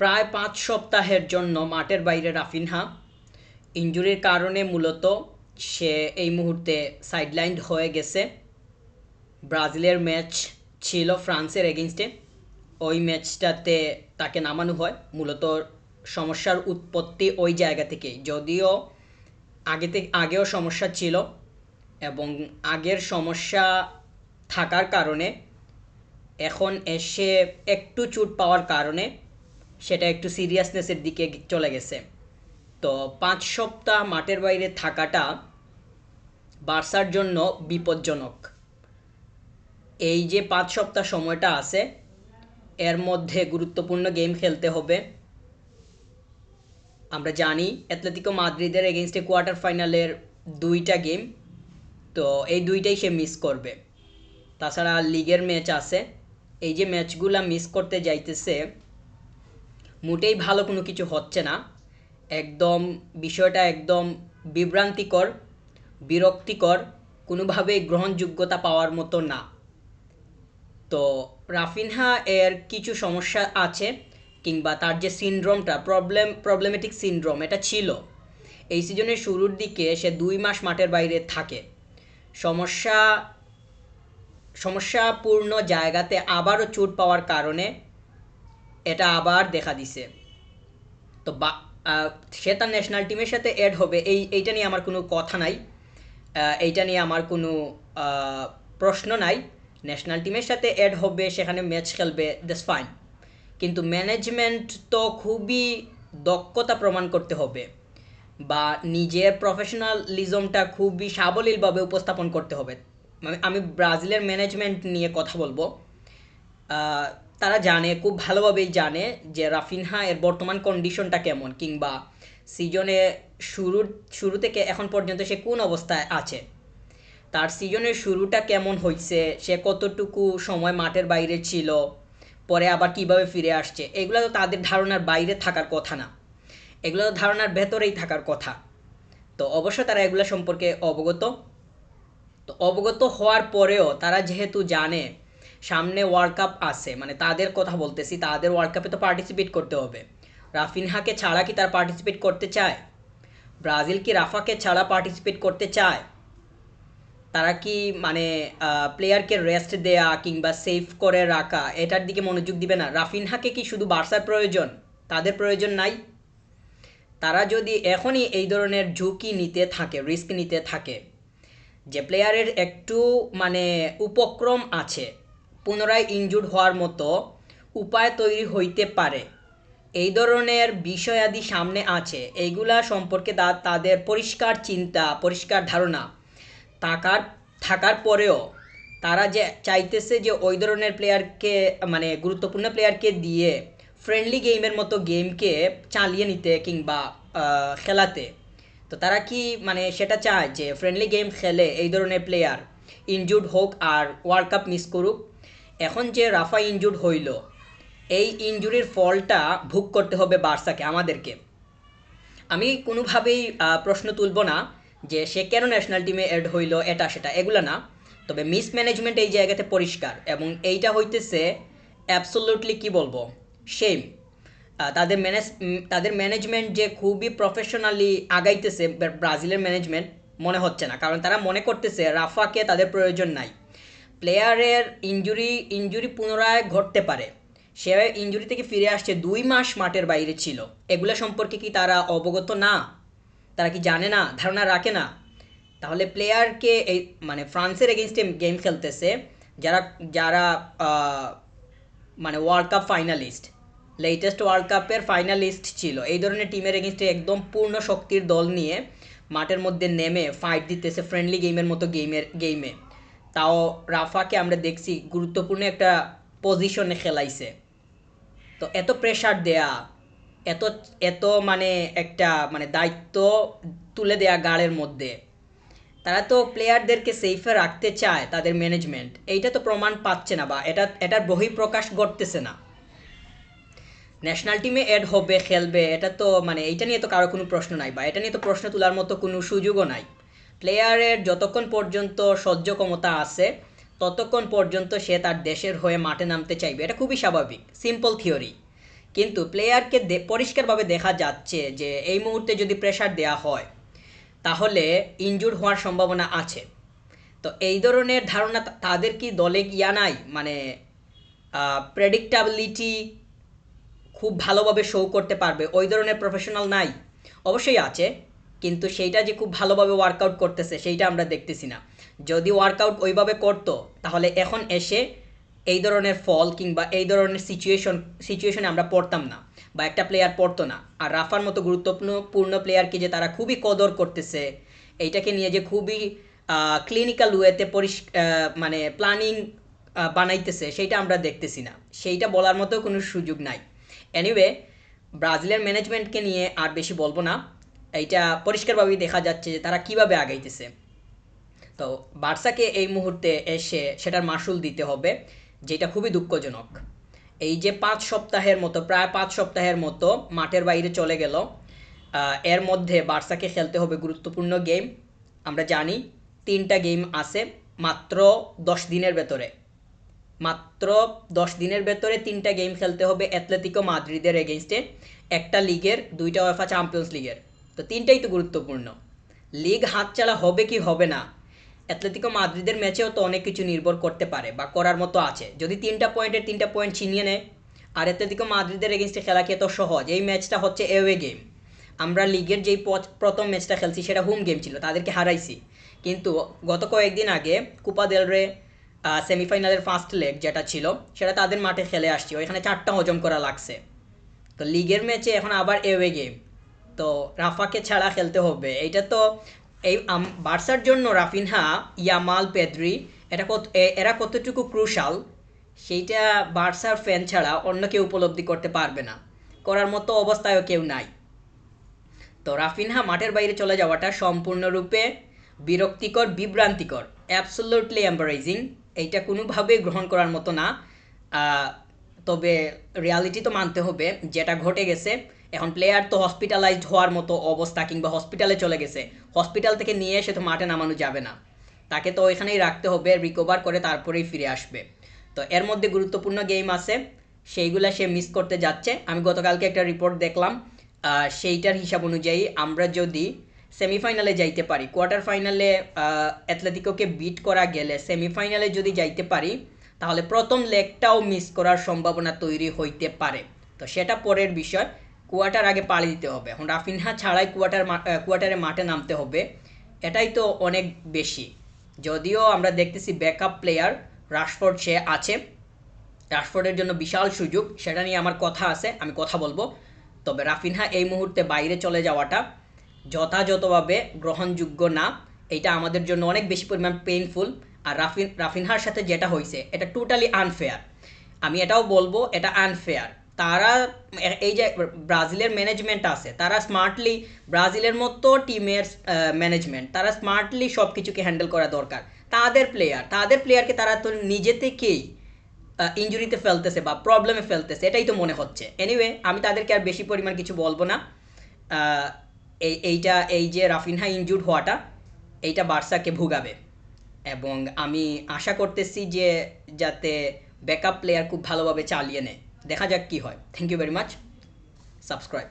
প্রায় ৫ সপ্তাহের জন্য মাঠের বাইরে রাফিনহা। ইনজুরির কারণে মূলত সে এই মুহূর্তে সাইডলাইনড হয়ে গেছে। ব্রাজিলের ম্যাচ ছিল ফ্রান্সের এগেনস্টে, ওই ম্যাচটাতে তাকে নামানো হয়। মূলত সমস্যার উৎপত্তি ওই জায়গা থেকেই, যদিও আগেও সমস্যা ছিল, এবং আগের সমস্যা থাকার কারণে এখন এসে একটু চোট পাওয়ার কারণে সেটা একটু সিরিয়াসনেসের দিকে চলে গেছে। তো ৫ সপ্তাহ মাঠের বাইরে থাকাটা বার্সার জন্য বিপজ্জনক। এই যে ৫ সপ্তাহ সময়টা আছে, এর মধ্যে গুরুত্বপূর্ণ গেম খেলতে হবে। আমরা জানি অ্যাটলেটিকো মাদ্রিদের এগেনস্টে কোয়ার্টার ফাইনালের 2টা গেম, তো এই 2টাই সে মিস করবে। তাছাড়া লিগের ম্যাচ আছে। এই যে ম্যাচগুলা মিস করতে যাইতেছে, মোটেই ভালো কোনো কিছু হচ্ছে না। একদম বিষয়টা একদম বিভ্রান্তিকর, বিরক্তিকর, কোনোভাবেই গ্রহণযোগ্যতা পাওয়ার মতো না। তো রাফিনহা এর কিছু সমস্যা আছে, কিংবা তার যে সিনড্রোমটা প্রবলেমেটিক সিনড্রোম এটা ছিল। এই সিজনের শুরুর দিকে সে 2 মাস মাঠের বাইরে থাকে। সমস্যা সমস্যাপূর্ণ জায়গাতে আবারও চোট পাওয়ার কারণে এটা আবার দেখা দিছে। তো সে তার ন্যাশনাল টিমের সাথে অ্যাড হবে, এইটা নিয়ে আমার কোনো কথা নাই। এইটা নিয়ে আমার কোনো প্রশ্ন নাই। ন্যাশনাল টিমের সাথে অ্যাড হবে, সেখানে ম্যাচ খেলবে, দ্যাটস ফাইন। কিন্তু ম্যানেজমেন্ট তো খুবই দক্ষতা প্রমাণ করতে হবে, বা নিজের প্রফেশনালিজমটা খুবই সাবলীলভাবে উপস্থাপন করতে হবে। আমি ব্রাজিলের ম্যানেজমেন্ট নিয়ে কথা বলবো। তারা জানে, খুব ভালোভাবেই জানে যে রাফিনহা এর বর্তমান কন্ডিশনটা কেমন, কিংবা সিজনে শুরু থেকে এখন পর্যন্ত সে কোন অবস্থায় আছে, তার সিজনের শুরুটা কেমন হয়েছে, সে কতটুকু সময় মাঠের বাইরে ছিল, পরে আবার কিভাবে ফিরে আসছে, এগুলো তো তাদের ধারণার বাইরে থাকার কথা না, এগুলো তো ধারণার ভেতরেই থাকার কথা। তো অবশ্য তারা এগুলো সম্পর্কে অবগত। তো অবগত হওয়ার পরেও তারা যেহেতু জানে সামনে ওয়ার্ল্ড কাপ আছে, মানে তাদের কথা বলতেছি, তাদের ওয়ার্ল্ড কাপে তো পার্টিসিপেট করতে হবে। রাফিনহাকে ছাড়া কি তারা পার্টিসিপেট করতে চায়? ব্রাজিল কি রাফাকে ছাড়া পার্টিসিপেট করতে চায়? তারা কি মানে প্লেয়ারকে রেস্ট দেয়া কিংবা সেভ করে রাখা এটার দিকে মনোযোগ দিবে না? রাফিনহাকে কি শুধু বার্সার প্রয়োজন? তাদের প্রয়োজন নাই? তারা যদি এখনই এই ধরনের ঝুঁকি নিতে থাকে, রিস্ক নিতে থাকে, যে প্লেয়ারের একটু মানে উপক্রম আছে, পুনরায় ইনজুর্ড হওয়ার মতো উপায় তৈরি হইতে পারে, এই ধরনের বিষয়াদি সামনে আছে, এইগুলা সম্পর্কে তাদের পরিষ্কার চিন্তা, পরিষ্কার ধারণা থাকার থাকার পরেও তারা যে চাইতেছে যে ওই ধরনের প্লেয়ারকে, মানে গুরুত্বপূর্ণ প্লেয়ারকে দিয়ে ফ্রেন্ডলি গেমের মতো গেমকে চালিয়ে নিতে কিংবা খেলাতে। তো তারা কি মানে সেটা চায় যে ফ্রেন্ডলি গেম খেলে এই ধরনের প্লেয়ার ইনজুর্ড হোক আর ওয়ার্ল্ড কাপ মিস করুক? এখন যে রাফা ইনজুর্ড হইল, এই ইনজুরির ফলটা ভোগ করতে হবে বার্সাকে, আমাদেরকে। আমি কোনোভাবেই প্রশ্ন তুলব না যে সে কেন ন্যাশনাল টিমে অ্যাড হইলো, এটা সেটা এগুলো না। তবে মিসম্যানেজমেন্ট এই জায়গাতে পরিষ্কার, এবং এইটা হইতেছে অ্যাবসোলিউটলি কি বলবো, সেম। তাদের ম্যানেজমেন্ট যে খুবই প্রফেশনালি আগাইতেছে ব্রাজিলের ম্যানেজমেন্ট মনে হচ্ছে না, কারণ তারা মনে করতেছে রাফাকে তাদের প্রয়োজন নাই। প্লেয়ারের ইনজুরি পুনরায় ঘটতে পারে, সে ইনজুরি থেকে ফিরে আসছে, 2 মাস মাঠের বাইরে ছিল, এগুলো সম্পর্কে কি তারা অবগত না? তারা কি জানে না, ধারণা রাখে না? তাহলে প্লেয়ারকে এই মানে ফ্রান্সের এগেনস্টে গেম খেলতেছে, যারা যারা মানে world cup finalist, latest world কাপের ফাইনালিস্ট ছিল, এই ধরনের টিমের এগেনস্টে একদম পূর্ণ শক্তির দল নিয়ে মাঠের মধ্যে নেমে ফাইট দিতেছে ফ্রেন্ডলি গেমের মতো গেমে। তাও রাফাকে আমরা দেখছি গুরুত্বপূর্ণ একটা পজিশনে খেলাইছে। তো এত প্রেশার দেয়া, এত এত মানে একটা মানে দায়িত্ব তুলে দেয়া গাড়ের মধ্যে, তারা তো প্লেয়ারদেরকে সেফে রাখতে চায়, তাদের ম্যানেজমেন্ট এইটা তো প্রমাণ পাচ্ছে না, বা এটার বহিঃপ্রকাশ ঘটতেছে না। ন্যাশনাল টিমে অ্যাড হবে, খেলবে, এটা তো মানে এইটা নিয়ে তো কারো কোনো প্রশ্ন নাই, বা এটা নিয়ে তো প্রশ্ন তোলার মতো কোনো সুযোগও নাই। প্লেয়ারের যতক্ষণ পর্যন্ত সহ্য ক্ষমতা আছে ততক্ষণ পর্যন্ত সে তার দেশের হয়ে মাঠে নামতে চাইবে, এটা খুবই স্বাভাবিক, সিম্পল থিওরি। কিন্তু প্লেয়ারকে পরিষ্কারভাবে দেখা যাচ্ছে যে এই মুহূর্তে যদি প্রেশার দেওয়া হয় তাহলে ইনজুর হওয়ার সম্ভাবনা আছে। তো এই ধরনের ধারণা তাদের কি দলে ইয়া নাই, মানে প্রেডিক্টাবিলিটি খুব ভালোভাবে শো করতে পারবে ওই ধরনের প্রফেশনাল নাই? অবশ্যই আছে, কিন্তু সেইটা যে খুব ভালোভাবে ওয়ার্কআউট করতেছে সেইটা আমরা দেখতেছি না। যদি ওয়ার্কআউট ওইভাবে করতো তাহলে এখন এসে এই ধরনের ফল কিংবা এই ধরনের সিচুয়েশনে আমরা পড়তাম না, বা একটা প্লেয়ার পড়তো না। আর রাফার মতো গুরুত্বপূর্ণ প্লেয়ারকে যে তারা খুবই কদর করতেছে, এইটাকে নিয়ে যে খুবই ক্লিনিক্যাল ওয়েতে মানে প্ল্যানিং বানাইতেছে, সেইটা আমরা দেখতেছি না। সেইটা বলার মতো কোনো সুযোগ নাই। এনিওয়ে, ব্রাজিলের ম্যানেজমেন্টকে নিয়ে আর বেশি বলবো না। এইটা পরিষ্কারভাবেই দেখা যাচ্ছে যে তারা কিভাবে আগাইতেছে। তো বার্সাকে এই মুহূর্তে এসে সেটার মাসুল দিতে হবে, যেটা খুবই দুঃখজনক। এই যে প্রায় 5 সপ্তাহের মতো মাঠের বাইরে চলে গেল, এর মধ্যে বার্সাকে খেলতে হবে গুরুত্বপূর্ণ গেম। আমরা জানি 3টা গেম আছে মাত্র 10 দিনের ভেতরে। মাত্র 10 দিনের ভেতরে 3টা গেম খেলতে হবে অ্যাথলেটিকো মাদ্রিদের এগেইনস্টে, একটা লিগের, 2টা উয়েফা চ্যাম্পিয়ন্স লিগের। তো 3টাই তো গুরুত্বপূর্ণ। লিগ হাতছাড়া হবে কি হবে না, অ্যাথলেটিকো মাদ্রিদের ম্যাচেও তো অনেক কিছু নির্ভর করতে পারে বা করার মতো আছে। যদি 3টা পয়েন্ট ছিনিয়ে নেয়, আর অ্যাথলেটিকো মাদ্রিদের এগেইনস্টে খেলা কি এত সহজ? এই ম্যাচটা হচ্ছে এওয়ে গেম। আমরা লিগের যেই প্রথম ম্যাচটা খেলছি সেটা হোম গেম ছিল, তাদেরকে হারাইছি। কিন্তু গত কয়েকদিন আগে কোপা দেল রে সেমিফাইনালের ফার্স্ট লেগ যেটা ছিল সেটা তাদের মাঠে খেলে আসছি, ওইখানে 4টা হজম করা লাগছে। তো লিগের ম্যাচে এখন আবার এওয়ে গেম, তো রাফাকে ছাড়া খেলতে হবে। এইটা তো এই বার্সার জন্য রাফিনহা, ইয়ামাল, পেদ্রি এরা কতটুকু ক্রুশাল সেইটা বার্সার ফ্যান ছাড়া অন্য কেউ উপলব্ধি করতে পারবে না, করার মতো অবস্থায়ও কেউ নাই। তো রাফিনহা মাঠের বাইরে চলে যাওয়াটা সম্পূর্ণরূপে বিরক্তিকর, বিভ্রান্তিকর, অ্যাবসোলিউটলি এম্বারেজিং। এইটা কোনোভাবেই গ্রহণ করার মতো না। তবে রিয়ালিটি তো মানতে হবে, যেটা ঘটে গেছে। এখন প্লেয়ার তো হসপিটালাইজড হওয়ার মতো অবস্থা, কিংবা হসপিটালে চলে গেছে, হসপিটাল থেকে নিয়ে এসে তো মাঠে নামানো যাবে না, তাকে তো ওইখানেই রাখতে হবে, রিকভার করে তারপরেই ফিরে আসবে। তো এর মধ্যে গুরুত্বপূর্ণ গেম আছে, সেইগুলা সে মিস করতে যাচ্ছে। আমি গতকালকে একটা রিপোর্ট দেখলাম, সেইটার হিসাব অনুযায়ী আমরা যদি সেমিফাইনালে যাইতে পারি, কোয়ার্টার ফাইনালে অ্যাথলেটিকোকে বিট করা গেলে সেমিফাইনালে যদি যাইতে পারি, তাহলে প্রথম লেগটাও মিস করার সম্ভাবনা তৈরি হইতে পারে। তো সেটা পরের বিষয়, কোয়ার্টার আগে পাড়ি দিতে হবে। এখন রাফিনহা ছাড়াই কোয়ার্টারে মাঠে নামতে হবে, এটাই তো অনেক বেশি। যদিও আমরা দেখতেছি ব্যাকআপ প্লেয়ার রাশফোর্ড সে আছে, রাশফোর্ডের জন্য বিশাল সুযোগ, সেটা নিয়ে আমার কথা আছে, আমি কথা বলবো। তবে রাফিনহা এই মুহূর্তে বাইরে চলে যাওয়াটা যথাযথভাবে গ্রহণযোগ্য না। এটা আমাদের জন্য অনেক বেশি পরিমাণ পেইনফুল। আর রাফিনহার সাথে যেটা হয়েছে এটা টোটালি আনফেয়ার। আমি এটাও বলবো এটা আনফেয়ার। তারা এই যে ব্রাজিলের ম্যানেজমেন্ট আছে, তারা স্মার্টলি, ব্রাজিলের মতো টিমের ম্যানেজমেন্ট, তারা স্মার্টলি সব কিছুকে হ্যান্ডেল করা দরকার। তাদের প্লেয়ারকে তারা তো নিজে থেকেই ইনজুরিতে ফেলতেছে বা প্রবলেমে ফেলতেছে, এটাই তো মনে হচ্ছে। এনিওয়ে, আমি তাদেরকে আর বেশি পরিমাণ কিছু বলবো না। এই যে রাফিনহা ইনজুর্ড হওয়াটা, এইটা বার্সাকে ভুগাবে, এবং আমি আশা করতেছি যে যাতে ব্যাকআপ প্লেয়ার খুব ভালোভাবে চালিয়ে নেয়। দেখা যাক কি হয়। Thank you very much. Subscribe.